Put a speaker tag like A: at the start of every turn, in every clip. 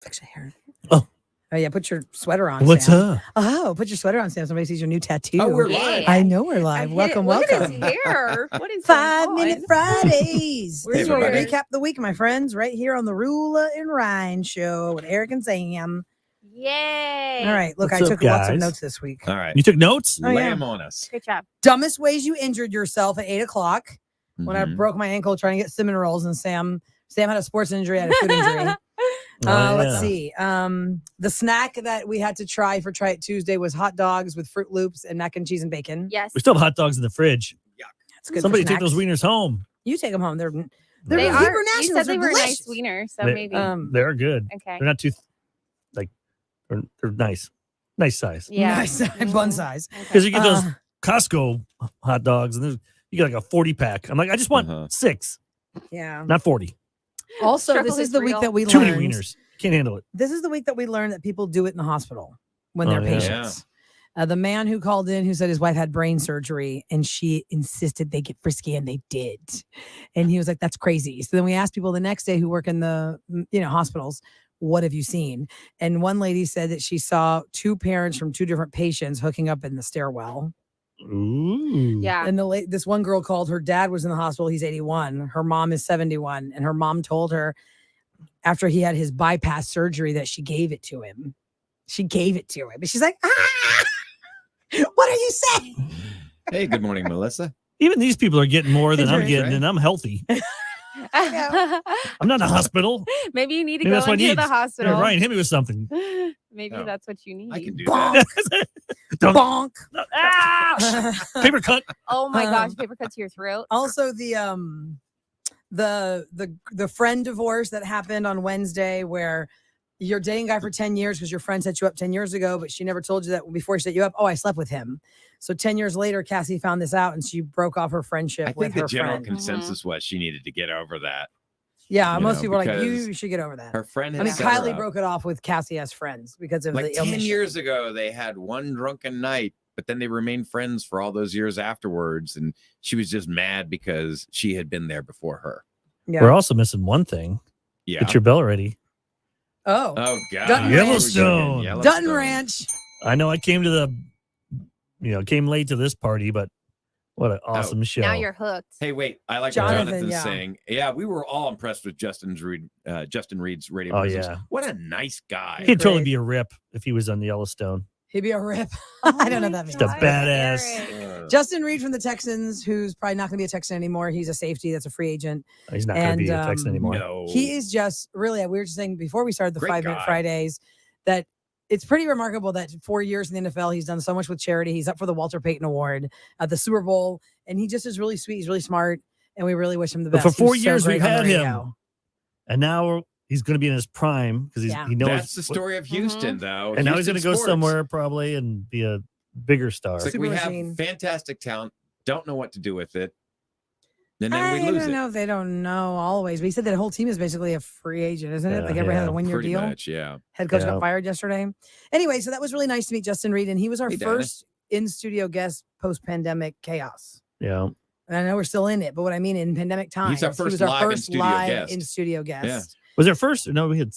A: Fix your hair.
B: Oh, yeah, put your sweater on,
C: What's
B: Sam.
C: up?
B: Oh, put your sweater on, Sam. Somebody sees your new tattoo.
D: Oh, we're
A: Yeah.
D: live.
B: I know we're live. Welcome,
A: Look at
B: welcome.
A: his hair. What is
B: 5
A: going
B: Minute
A: on?
B: Fridays.
A: Where's
B: This is where we
D: everybody?
B: recap the week, my friends, right here on the Roula and Ryan show with Eric and Sam.
A: Yay.
B: All right, look,
C: What's
B: I
C: up,
B: took lots of
C: guys?
B: notes this week.
D: All right.
C: You took notes?
B: Oh,
D: Lay
B: yeah.
D: them on us.
A: Good job.
B: Dumbest ways you injured yourself at 8 o'clock when I
D: Mhm.
B: broke my ankle trying to get cinnamon rolls, and Sam had a sports injury, I had a foot injury.
C: Oh,
B: Let's
C: yeah.
B: see. The snack that we had to try for Try It Tuesday was hot dogs with Fruit Loops and mac and cheese and bacon.
A: Yes.
C: We still have hot dogs in the fridge.
B: That's good.
C: Somebody
B: for
C: take those
B: snacks.
C: wieners home.
B: You take them home. They're
A: They
B: Hebrew
A: are. You
B: Nationals.
A: said they
B: They're
A: were
B: delicious.
A: nice wieners, so
C: They-
A: maybe.
C: They're good.
A: Okay.
C: They're not too, they're nice. Nice size.
A: Yeah.
B: Nice bun size.
C: Because you get those
B: Uh,
C: Costco hot dogs and you get like a 40 pack. I'm like, I just want
D: Uh-huh.
C: 6,
B: Yeah.
C: not 40.
B: Also,
A: Struggle
B: this is
A: is
B: the week
A: real.
B: that we
C: Too many
B: learned.
C: wieners. Can't handle it.
B: This is the week that we learned that people do it in the hospital when
C: Oh,
B: they're
C: yeah.
B: patients. The man who called in who said his wife had brain surgery and she insisted they get frisky, and they did. And he was like, that's crazy. So then we asked people the next day who work in the hospitals, what have you seen? And one lady said that she saw 2 parents from 2 different patients hooking up in the stairwell.
C: Ooh.
A: Yeah.
B: And this one girl called, her dad was in the hospital. He's 81. Her mom is 71. And her mom told her after he had his bypass surgery that she gave it to him. She gave it to him. And she's like, what are you saying?
D: Hey, good morning, Melissa.
C: Even these people are getting more than I'm
B: Right.
C: getting, and I'm healthy. I'm not in a hospital.
A: Maybe you need to
C: Maybe that's
A: go
C: what I
A: into the
C: need.
A: hospital.
C: Yeah, Ryan, hit me with something.
A: Maybe
D: No.
A: that's what you need.
D: I can do
B: Bonk.
D: that.
C: Don't-
B: Bonk.
C: Ah! Paper cut.
A: Oh my gosh,
B: Um,
A: paper cut to your throat.
B: Also, the friend divorce that happened on Wednesday, where you're dating a guy for 10 years because your friend set you up 10 years ago, but she never told you that before she set you up. Oh, I slept with him. So 10 years later, Cassie found this out and she broke off her friendship
D: I
B: with
D: think the
B: her
D: general
B: friend.
D: consensus was she needed to get over that.
B: Yeah,
D: you
B: most
D: know,
B: people are like,
D: because
B: you should get over that.
D: Her friend
B: I
D: had
B: mean,
D: set her
B: Kylie
D: up.
B: broke it off with Cassie as friends because of
D: Like
B: the
D: 10
B: omission.
D: years ago, they had one drunken night, but then they remained friends for all those years afterwards. And she was just mad because she had been there before her.
B: Yeah.
C: We're also missing one thing.
D: Yeah.
C: Get your bell ready.
B: Oh,
D: Oh, God.
B: Dutton
C: Yellowstone.
B: Dutton Ranch.
C: I know I came late to this party, but what an awesome show.
A: Now you're hooked.
D: Hey, wait. I like
B: Jonathan,
D: what Jonathan's
B: yeah.
D: saying. Yeah, we were all impressed with Justin Reed's radio
C: Oh,
D: presence.
C: yeah.
D: What a nice guy.
C: He'd totally
B: Great.
C: be a rip if he was on Yellowstone.
B: He'd be a rip.
A: Oh
B: I don't know
A: my
B: what that means.
C: Just a badass.
A: Eric.
B: Justin Reed from the Texans, who's probably not going to be a Texan anymore. He's a safety. That's a free agent.
C: He's not going to be
B: And,
C: a Texan anymore.
D: No.
B: He is just really, we were just saying before we started the
D: Great
B: 5 Minute
D: guy.
B: Fridays that it's pretty remarkable that 4 years in the NFL, he's done so much with charity. He's up for the Walter Payton Award at the Super Bowl, and he just is really sweet. He's really smart, and we really wish him the
C: But
B: best.
C: for 4
B: He was so
C: years,
B: great
C: we've
B: on the
C: had him.
B: radio.
C: And now he's going to be in his prime because
B: Yeah.
C: he knows.
D: That's the story of Houston, though.
C: And now he's going to
D: Houston
C: go
D: sports.
C: somewhere probably and be a bigger star.
D: It's like
B: Super
D: we
B: machine.
D: have fantastic talent, don't know what to do with it, and then
B: I
D: we lose
B: don't
D: it.
B: know if they don't know always, but he said that whole team is basically a free agent, isn't it?
C: Yeah,
B: Like everybody had
C: yeah,
B: a 1 year
D: Pretty
B: deal.
D: much, yeah.
B: Head coach
C: Yeah.
B: got fired yesterday. Anyway, so that was really nice to meet Justin Reed, and he was our
D: Hey, Dana.
B: first in studio guest post pandemic chaos.
C: Yeah.
B: And I know we're still in it, but what I mean in pandemic times,
D: He's our
B: he
D: first
B: was our
D: live
B: first
D: in-studio
B: live
D: guest.
B: in studio guest.
C: Was there first? No, we had.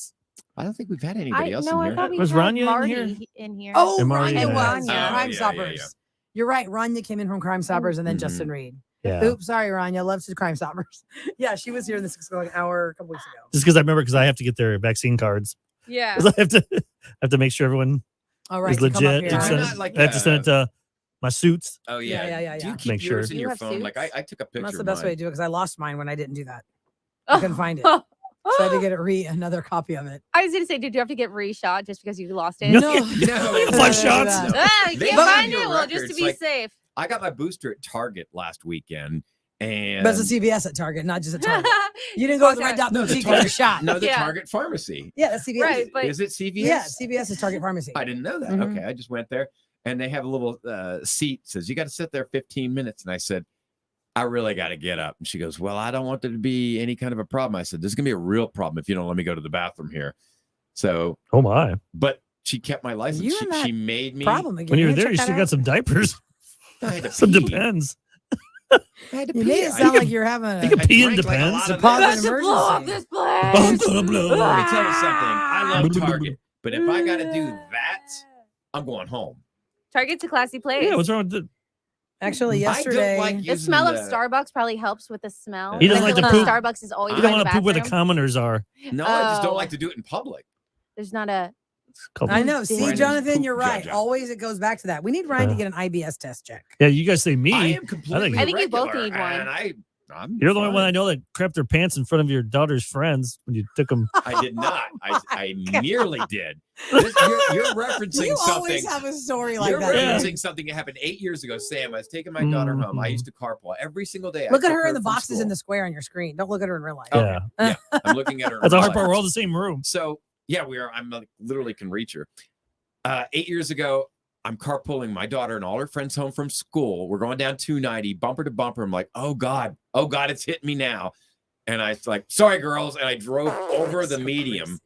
D: I don't think we've had anybody else
A: No,
D: in
A: I
D: here.
A: thought we
C: Was
A: had
C: Rania in
A: Marty
C: here?
A: in here.
B: Oh,
C: And Marty
B: Rania
C: was.
B: was
D: Oh,
B: Crime
D: yeah,
B: Stoppers.
D: yeah.
B: You're right. Rania came in from Crime Stoppers, and then
D: Mhm.
B: Justin Reed.
C: Yeah.
B: Oops, sorry, Rania. Loves his Crime Stoppers. Yeah, she was here in the 6 o'clock hour a couple weeks ago.
C: Just because I remember because I have to get their vaccine cards.
A: Yeah.
C: 'Cause I have to make sure everyone
B: All right,
C: is
B: to come up
C: legit.
B: here.
C: And
D: Why
C: send
D: not,
C: it-
D: like,
C: I have to send it to my suits.
D: Oh yeah.
B: Yeah.
D: Do you keep
C: Make sure.
D: yours in
A: You
D: your
A: have
D: phone? Like I
A: suits?
D: took a picture.
B: That's the
D: of
B: best way
D: mine.
B: to do it because I lost mine when I didn't do that. I couldn't find it. So I had to get another copy of it.
A: I was going to say, did you have to get reshot just because you lost it?
C: No.
D: No,
C: Flush shots?
D: No.
A: Ah, you
D: They
A: can't
D: give
A: find
D: you
A: it.
D: a
A: Well,
D: record.
A: just to
D: It's
A: be
D: like-
A: safe.
D: I got my booster at Target last weekend, and
B: But it's a CVS at Target, not just at Target. You didn't go to the Red Dot
D: No, the
B: Boutique and get a
D: Target-
B: shot.
D: no, the
A: Yeah.
D: Target pharmacy.
B: Yeah, that's CVS.
A: Right, but
D: Is it CVS?
B: Yeah, CVS is Target Pharmacy.
D: I didn't know that.
B: Mhm.
D: Okay, I just went there, and they have a little seat says you got to sit there 15 minutes, and I said, I really got to get up. And she goes, well, I don't want there to be any kind of a problem. I said, this is gonna be a real problem if you don't let me go to the bathroom here. So,
C: Oh my!
D: but she kept my license.
B: You and that
D: She made me.
B: Problem again.
C: When you were
B: didn't
C: there, you
B: check
C: still
B: that
C: got some diapers.
D: I had to
C: Some
D: pee.
C: depends.
D: I had to
B: You
D: pee.
B: made it sound like you're having
C: You can
B: a
C: pee in
D: drank, like, a
C: Depends.
D: lot of
B: deposit
D: this.
B: emergency.
A: blow up this place.
C: I'm gonna blow.
D: Let me tell you something. I love
C: Ah.
D: Target, but if I got to do that, I'm going home.
A: Target's a classy place.
C: Yeah, what's wrong with the?
B: Actually,
D: I
B: yesterday.
D: don't like
A: the
D: using
A: smell of Starbucks probably helps with the smell.
D: He
A: I
D: doesn't
A: feel
D: like
C: to
A: the
C: poop.
A: Starbucks is always
C: You don't
A: in the
C: want to poop where the
A: bathroom.
C: commoners are.
D: No, I just don't
A: Oh.
D: like to do it in public.
A: There's not a.
C: It's called-
B: I know. See,
D: Brandon's
B: Jonathan,
D: poop
B: you're right.
D: judge.
B: Always it goes back to that. We need Ryan to get an IBS test check.
C: Yeah, you guys say me.
D: I am completely
A: I think you both
D: regular,
A: need one.
D: and I'm
C: You're the only one I
D: fine.
C: know that crept their pants in front of your daughter's friends when you took them.
D: I did not. I nearly did. You're referencing
B: You
D: something.
B: always have a story like
D: You're
B: that.
C: Yeah.
D: referencing something that happened 8 years ago, Sam. I was taking my daughter home. I used to carpool every single day. I
B: Look at
D: took
B: her in the
D: from
B: boxes in
D: school.
B: the square on your screen. Don't look at her in real life.
D: Okay.
C: Yeah.
D: Yeah, I'm looking at her. in
C: That's the
D: real
C: hard part.
D: life.
C: We're all in the same room.
D: So yeah, we are. I'm like, literally can reach her. 8 years ago, I'm carpooling my daughter and all her friends home from school. We're going down 290, bumper to bumper. I'm like, oh God, it's hitting me now. And I was like, sorry, girls. And I drove over the medium.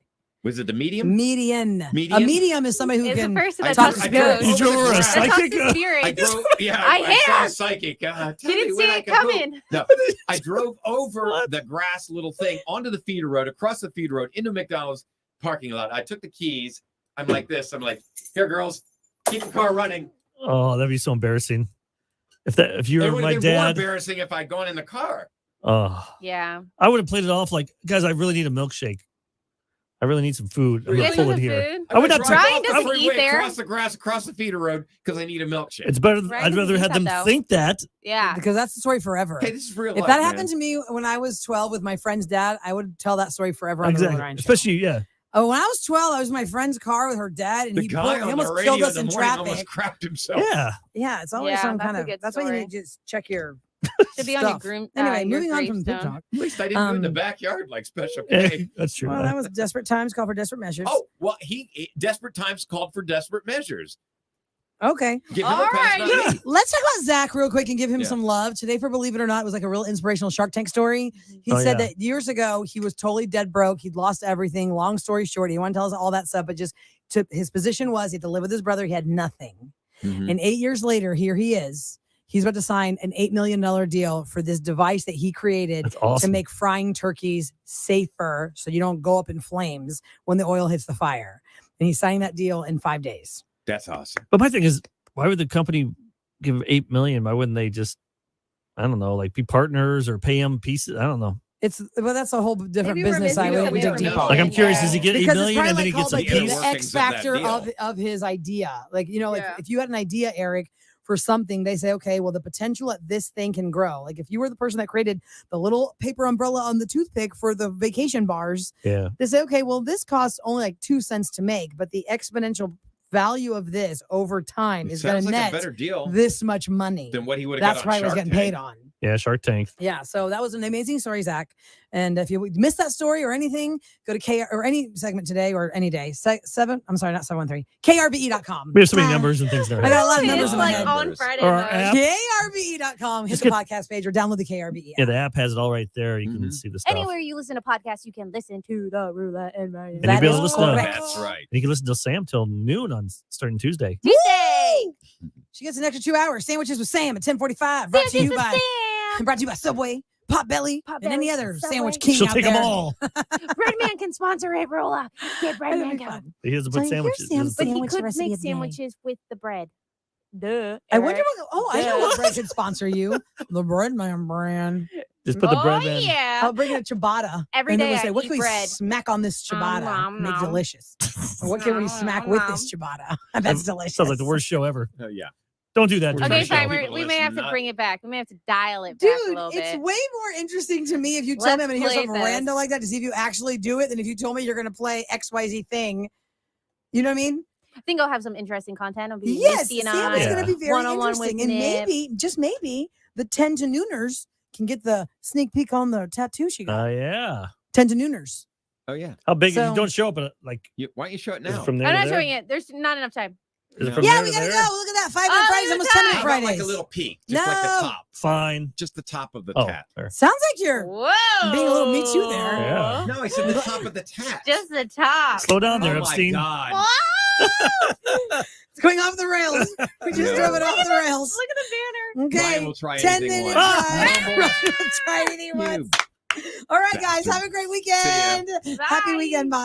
D: Was it the medium?
B: Median.
D: Median?
B: A medium is somebody who
A: It's a
B: can.
A: person
D: I
A: that
B: talk
A: talks
B: to
A: to
B: spirits.
C: You
A: ghosts.
C: drove over a
A: That talks
C: psychic?
A: to spirits.
D: I drove, yeah,
A: I
D: I saw
A: hear.
D: a psychic. Tell
A: You
D: me
A: didn't
D: when
A: see
D: I
A: it
D: can poop.
A: coming.
D: No, I drove over the grass little thing onto the feeder road, across the feeder road, into McDonald's parking lot. I took the keys. I'm like this. I'm like, here, girls, keep the car running.
C: Oh, that'd be so embarrassing. If you
D: It
C: were
D: would
C: my
D: have been more
C: dad,
D: embarrassing if I'd gone in the car.
C: oh,
A: Yeah.
C: I would have played it off like, guys, I really need a milkshake. I really need some food. I'm
D: You
C: gonna
D: guys
C: pull
A: need
C: it
A: the
C: here.
A: food?
C: I would not
D: drive
A: Ryan
D: off the
A: doesn't eat
D: freeway,
A: there.
D: across the grass, across the feeder road, because I need a milkshake.
C: It's better.
A: Ryan
C: I'd
A: doesn't
C: rather
A: think
C: have them
A: that, though.
C: think that.
A: Yeah.
B: Because that's the story forever.
D: Hey, this is real
B: If
D: life,
B: that
D: man.
B: happened to me when I was 12 with my friend's dad, I would tell that story forever on the Roula
C: Exactly.
B: Ryan show.
C: Especially, yeah.
B: Oh, when I was 12, I was in my friend's car with her dad, and
D: the
B: he
D: guy on the
B: almost
D: radio
B: killed us
D: in
B: in
D: the morning
B: traffic.
D: almost crapped himself.
C: Yeah.
B: Yeah, it's always
A: Yeah,
B: some
A: that's
B: kind
A: a
B: of.
A: good
B: That's why you
A: story.
B: need to just check your.
A: Should be on your
B: stuff.
A: groom.
B: Anyway,
A: your
B: moving on from poop
A: gravestone.
B: talk.
D: At least I didn't do it in the
B: Um,
D: backyard like Special
C: Yeah,
D: K.
C: that's true.
B: Well, that was desperate times call for desperate measures.
D: Oh, well, desperate times called for desperate measures.
B: Okay.
D: Give him
A: All
D: a pass,
A: right.
D: not me.
B: Let's talk about Zach real quick and give him
D: Yeah.
B: some love. Today, for Believe It or Not, it was like a real inspirational Shark Tank story. He
C: Oh,
B: said
C: yeah.
B: that years ago, he was totally dead broke. He'd lost everything. Long story short, he wanted to tell us all that stuff, but just his position was he had to live with his brother. He had nothing.
D: Mhm.
B: And 8 years later, here he is. He's about to sign an $8 million deal for this device that he created
C: That's awesome.
B: to make frying turkeys safer so you don't go up in flames when the oil hits the fire. And he's signing that deal in 5 days.
D: That's awesome.
C: But my thing is, why would the company give $8 million? Why wouldn't they just, I don't know, like be partners or pay him pieces? I don't know.
B: Well, that's a whole different
A: Maybe we're
B: business side.
A: missing
B: We
A: some
B: dig deep
A: information.
B: on.
C: Like, I'm curious, does he
A: Yeah.
C: get $8
B: Because it's
C: million and
B: probably
C: then he
B: like
C: gets
B: called
C: a
B: like
D: piece?
B: the
D: Workings
B: X
D: of that
B: factor
D: deal.
B: of his idea. Like, like
A: Yeah.
B: if you had an idea, Eric, for something, they say, okay, well, the potential at this thing can grow. Like if you were the person that created the little paper umbrella on the toothpick for the vacation bars,
C: Yeah.
B: they say, okay, well, this costs only like 2 cents to make, but the exponential value of this over time is going
D: Sounds
B: to
D: like
B: net
D: a better deal
B: this much money.
D: than what he would have
B: That's
D: got on
B: probably what he's
D: Shark
B: getting paid
D: Tank.
B: on.
C: Yeah. Shark Tank.
B: Yeah, so that was an amazing story, Zach. And if you missed that story or anything, go to K or any segment today or any day. I'm sorry, not 713. KRBE.com.
C: We have so many numbers and things in our
B: I
C: head.
B: got a lot of
A: It's
B: numbers in my
A: like
B: head.
A: on Friday
C: Or our
A: night.
C: app.
B: KRBE.com. Hit
C: Just
B: the
C: get-
B: podcast page or download the KRBE
C: Yeah,
B: app.
C: the app has it all right there. You can
D: Mhm.
C: see the stuff.
A: Anywhere you listen to podcasts, you can listen to the Roula and Ryan.
C: And you'll be able to listen to-
B: correct.
D: That's right.
C: And you can listen to Sam till noon on starting Tuesday.
B: Woo! She gets an extra 2 hours. Sandwiches with Sam at 10:45. Brought to you by Subway, Potbelly, and any
A: Potbelly,
B: other
A: Subway.
B: sandwich king
C: She'll
B: out
C: take
B: there.
C: them all.
A: Breadman can sponsor it, Roula. Get
B: That'd
A: Breadman
B: be
A: going.
B: fun.
C: He doesn't
B: So
C: put
B: here's
C: sandwiches.
B: Sam's
A: But he
B: Sandwich
A: could
B: recipe
A: make
B: of the day.
A: sandwiches with the bread. Duh.
B: I wonder
A: Eric.
B: what. Oh, I know what bread could sponsor you. The Breadman brand.
C: Just put the
A: Oh,
C: bread in.
A: yeah.
B: I'll bring in a ciabatta.
A: Every
B: and then
A: day
B: we'll say,
A: I
B: what
A: eat
B: can we
A: bread.
B: smack on this ciabatta?
A: nom,
B: Make
A: nom.
B: delicious. Or what can we
A: Nom,
B: smack
A: nom,
B: with
A: nom.
B: this ciabatta? That's delicious.
C: Sounds like the worst show ever.
D: Oh, yeah.
C: Don't do that.
D: Okay,
C: during
A: Okay,
C: the show.
A: fine.
D: People
A: We may
D: listen,
A: have to
D: not-
A: bring it back. We may have to dial it back a
B: Dude,
A: little
B: it's
A: bit.
B: way more interesting to me if you tell me I'm
A: Let's
B: going to hear
A: play
B: something
A: this.
B: random like that to see if you actually do it than if you told me you're going to play XYZ thing. You know what I mean?
A: I think I'll have some interesting content. It'll be
B: Yes,
A: Misty and
B: Sam
A: I.
B: is going
C: Yeah.
B: to be very
A: One-on-one with
B: interesting. And
A: Nip.
B: maybe, just maybe, the 10 to nooners can get the sneak peek on the tattoo she got.
C: Yeah.
B: 10 to nooners.
D: Oh, yeah.
C: How big?
B: So-
C: Don't show up at like.
D: Why don't you show it
C: Is
D: now?
C: it from there
A: I'm
C: to
A: not
C: there?
A: showing it. There's not enough time.
C: Is it
D: No.
C: from
B: Yeah,
C: there
B: we
C: to
B: got to
C: there?
B: go. Look at that. 5 minute
A: Oh,
B: Fridays,
A: there's
B: almost
A: time.
B: 10 minute
D: How about
B: Fridays.
D: like a little peek, just like the
B: No.
D: top,
C: Fine.
D: just the top of the
C: Oh,
D: tat.
C: fair.
B: Sounds like you're.
A: Whoa.
B: Being a little Me Too there.
C: Yeah.
D: No, I said the top of the tat.
A: Just the top.
C: Slow down there,
D: Oh my
C: Epstein.
D: God.
A: What?
B: It's going off the rails. We just drove it off the rails.
A: Look at the banner.
B: Okay.
D: Ryan will try
B: 10
D: anything
B: minutes.
D: once.
B: Ryan will try anything once. All right, guys. Have a great weekend.
A: Bye.
B: Happy weekend. Bye.